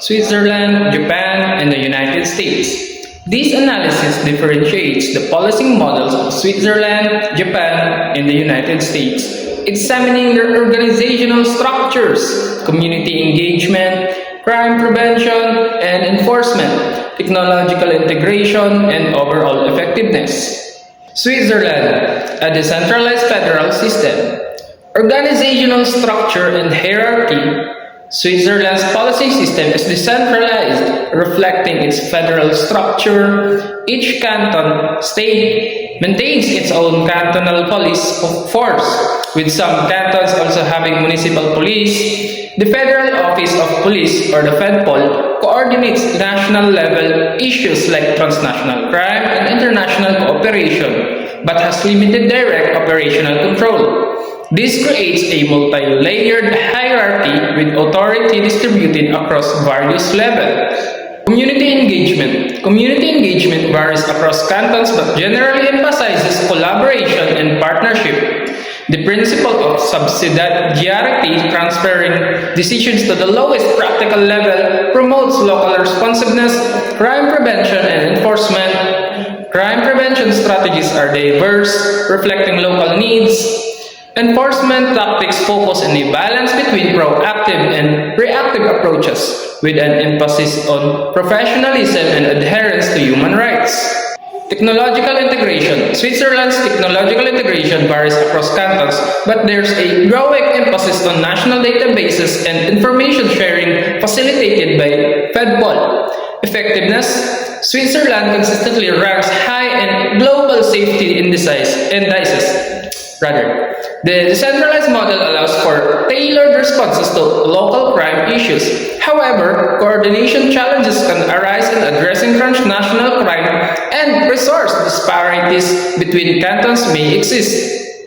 Switzerland, Japan, and the United States. This analysis differentiates the policing models of Switzerland, Japan, and the United States, examining their organizational structures, community engagement, crime prevention and enforcement, technological integration, and overall effectiveness. Switzerland, a decentralized federal system. Organizational structure and hierarchy. Switzerland's policy system is decentralized, reflecting its federal structure. Each canton, state, maintains its own cantonal police force, with some cantons also having municipal police. The Federal Office of Police, or the FEDPOL, coordinates national-level issues like transnational crime and international cooperation, but has limited direct operational control. This creates a multi-layered hierarchy with authority distributed across various levels. Community engagement. Community engagement varies across cantons but generally emphasizes collaboration and partnership. The principle of subsidiarity, transferring decisions to the lowest practical level, promotes local responsiveness, crime prevention and enforcement. Crime prevention strategies are diverse, reflecting local needs. Enforcement tactics focus on a balance between proactive and reactive approaches, with an emphasis on professionalism and adherence to human rights. Technological integration. Switzerland's technological integration varies across cantons, but there's a growing emphasis on national databases and information sharing facilitated by FEDPOL. Effectiveness. Switzerland consistently ranks high in global safety indices. The decentralized model allows for tailored responses to local crime issues. However, coordination challenges can arise in addressing transnational crime, and resource disparities between cantons may exist.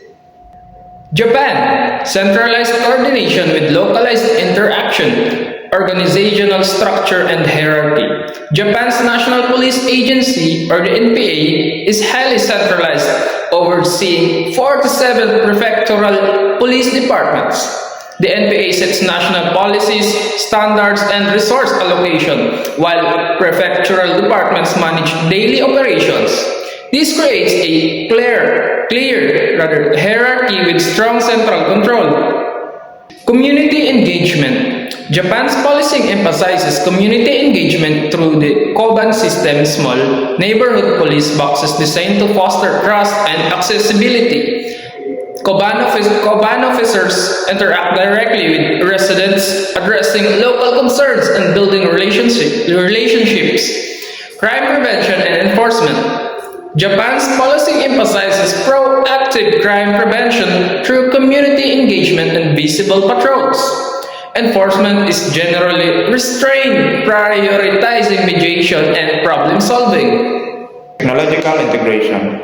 Japan. Centralized coordination with localized interaction. Organizational structure and hierarchy. Japan's National Police Agency, or the NPA, is highly centralized, overseeing 47 prefectural police departments. The NPA sets national policies, standards, and resource allocation, while prefectural departments manage daily operations. This creates a clear hierarchy with strong central control. Community engagement. Japan's policing emphasizes community engagement through the Koban system, small neighborhood police boxes designed to foster trust and accessibility. Koban officers interact directly with residents, addressing local concerns and building relationships. Crime prevention and enforcement. Japan's policy emphasizes proactive crime prevention through community engagement and visible patrols. Enforcement is generally restrained, prioritizing mediation and problem solving. Technological integration.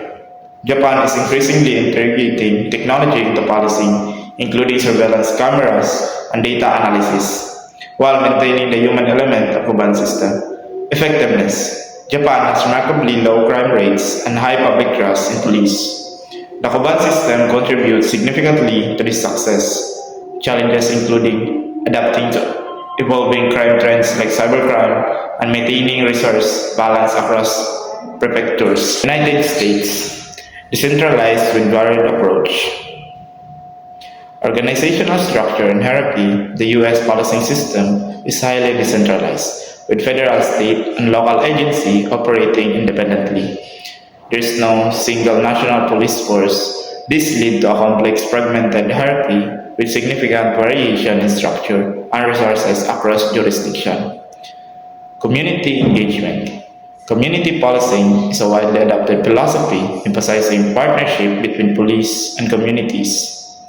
Japan is increasingly integrating technology into policy, including surveillance cameras and data analysis, while maintaining the human element of Koban system. Effectiveness. Japan has remarkably low crime rates and high public trust in police. The Koban system contributes significantly to this success. Challenges including adapting to evolving crime trends like cybercrime and maintaining resource balance across prefectures. United States. Decentralized with varied approach. Organizational structure and hierarchy. The U.S. policing system is highly decentralized, with federal, state, and local agency operating independently. There is no single national police force. This leads to a complex, fragmented hierarchy with significant variation in structure and resources across jurisdiction. Community engagement. Community policing is a widely adopted philosophy emphasizing partnership between police and communities.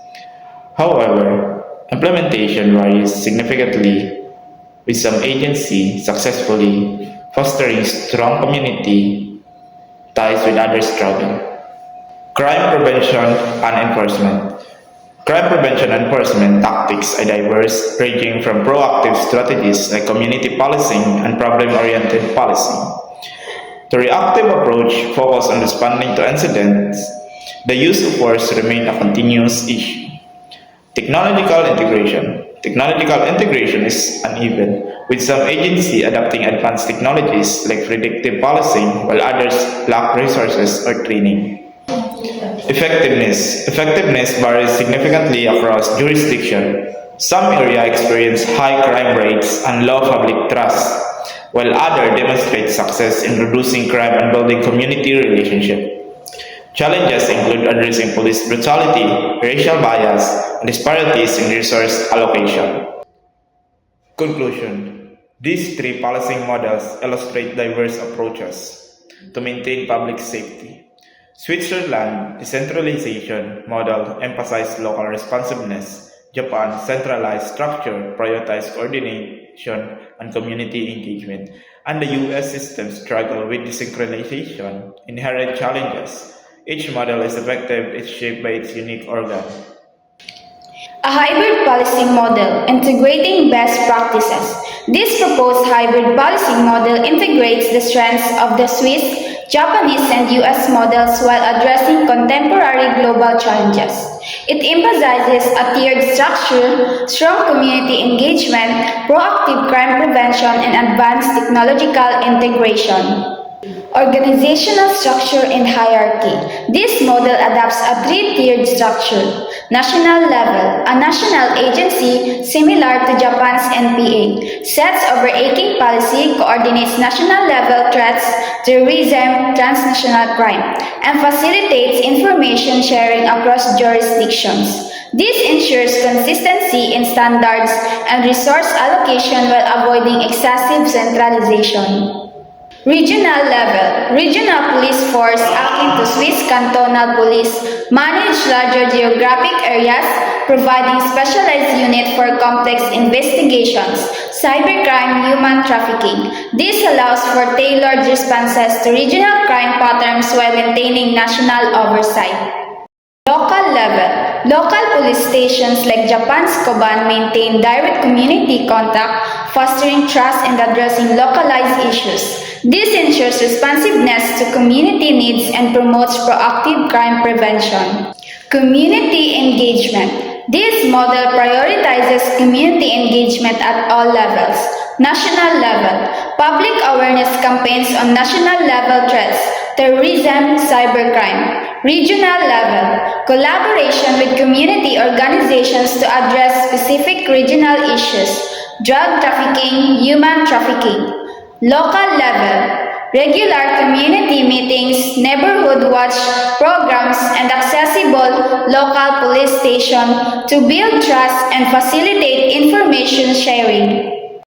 However, implementation varies significantly, with some agencies successfully fostering strong community ties with others struggling. Crime prevention and enforcement. Crime prevention and enforcement tactics are diverse, ranging from proactive strategies like community policing and problem-oriented policing. The reactive approach focuses on responding to incidents. The use of force remains a continuous issue. Technological integration. Technological integration is uneven, with some agencies adopting advanced technologies like predictive policing while others lack resources or training. Effectiveness varies significantly across jurisdiction. Some areas experience high crime rates and low public trust, while others demonstrate success in reducing crime and building community relationships. Challenges include addressing police brutality, racial bias, and disparities in resource allocation. Conclusion. These three policing models illustrate diverse approaches to maintain public safety. Switzerland decentralization model emphasized local responsiveness. Japan centralized structure prioritized coordination and community engagement. And the US system struggle with desynchronization, inherent challenges. Each model is effective, it's shaped by its unique organ. A hybrid policing model integrating best practices. This proposed hybrid policing model integrates the strengths of the Swiss, Japanese, and US models while addressing contemporary global challenges. It emphasizes a tiered structure, strong community engagement, proactive crime prevention, and advanced technological integration. Organizational structure and hierarchy. This model adopts a three-tiered structure. National level, a national agency similar to Japan's NPA, sets overarching policy, coordinates national level threats, terrorism, transnational crime, and facilitates information sharing across jurisdictions. This ensures consistency in standards and resource allocation while avoiding excessive centralization. Regional level. Regional police force akin to Swiss cantonal police manage larger geographic areas, providing specialized unit for complex investigations, cybercrime, human trafficking. This allows for tailored responses to regional crime patterns while maintaining national oversight. Local level. Local police stations like Japan's Koban maintain direct community contact, fostering trust and addressing localized issues. This ensures responsiveness to community needs and promotes proactive crime prevention. Community engagement. This model prioritizes community engagement at all levels. National level. Public awareness campaigns on national level threats, terrorism, cybercrime. Regional level. Collaboration with community organizations to address specific regional issues, drug trafficking, human trafficking. Local level. Regular community meetings, neighborhood watch programs, and accessible local police station to build trust and facilitate information sharing.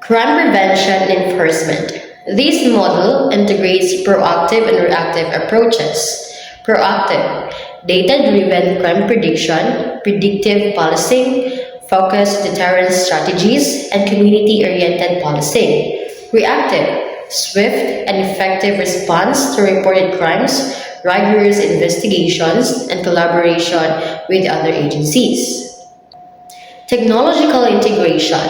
Crime prevention and enforcement. This model integrates proactive and reactive approaches. Proactive, data-driven crime prediction, predictive policing, focused deterrence strategies, and community-oriented policing. Reactive, swift and effective response to reported crimes, rigorous investigations, and collaboration with other agencies. Technological integration.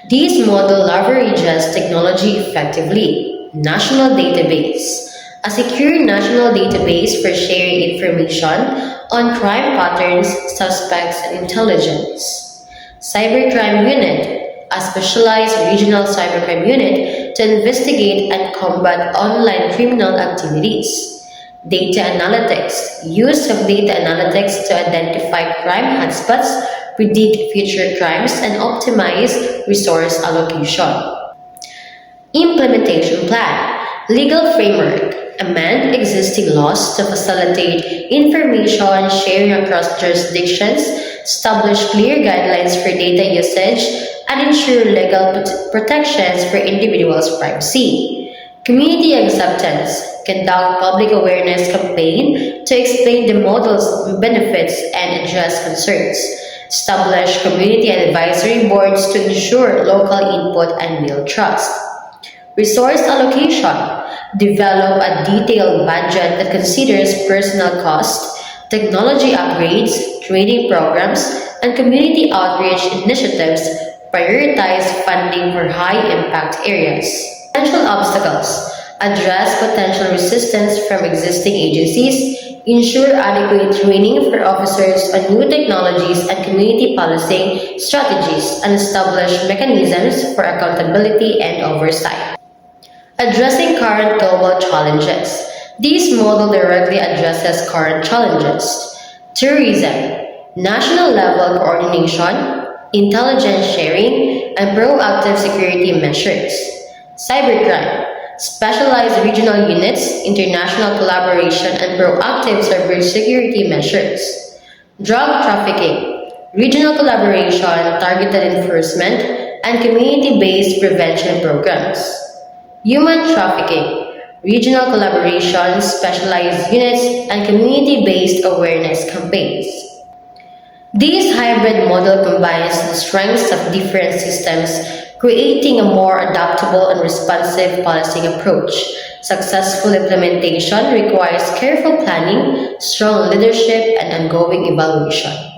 This model leverages technology effectively. National database. A secure national database for sharing information on crime patterns, suspects, and intelligence. Cybercrime unit. A specialized regional cybercrime unit to investigate and combat online criminal activities. Data analytics. Use of data analytics to identify crime hotspots, predict future crimes, and optimize resource allocation. Implementation plan. Legal framework. Amend existing laws to facilitate information sharing across jurisdictions, establish clear guidelines for data usage, and ensure legal protections for individuals' privacy. Community acceptance. Conduct public awareness campaign to explain the model's benefits and address concerns. Establish community advisory boards to ensure local input and build trust. Resource allocation. Develop a detailed budget that considers personnel cost, technology upgrades, training programs, and community outreach initiatives. Prioritize funding for high-impact areas. Potential obstacles. Address potential resistance from existing agencies, ensure adequate training for officers on new technologies and community policing strategies, and establish mechanisms for accountability and oversight. Addressing current global challenges. This model directly addresses current challenges. Tourism, national level coordination, intelligence sharing, and proactive security measures. Cybercrime, specialized regional units, international collaboration, and proactive cybersecurity measures. Drug trafficking, regional collaboration, targeted enforcement, and community-based prevention programs. Human trafficking, regional collaboration, specialized units, and community-based awareness campaigns. This hybrid model combines the strengths of different systems, creating a more adaptable and responsive policing approach. Successful implementation requires careful planning, strong leadership, and ongoing evaluation.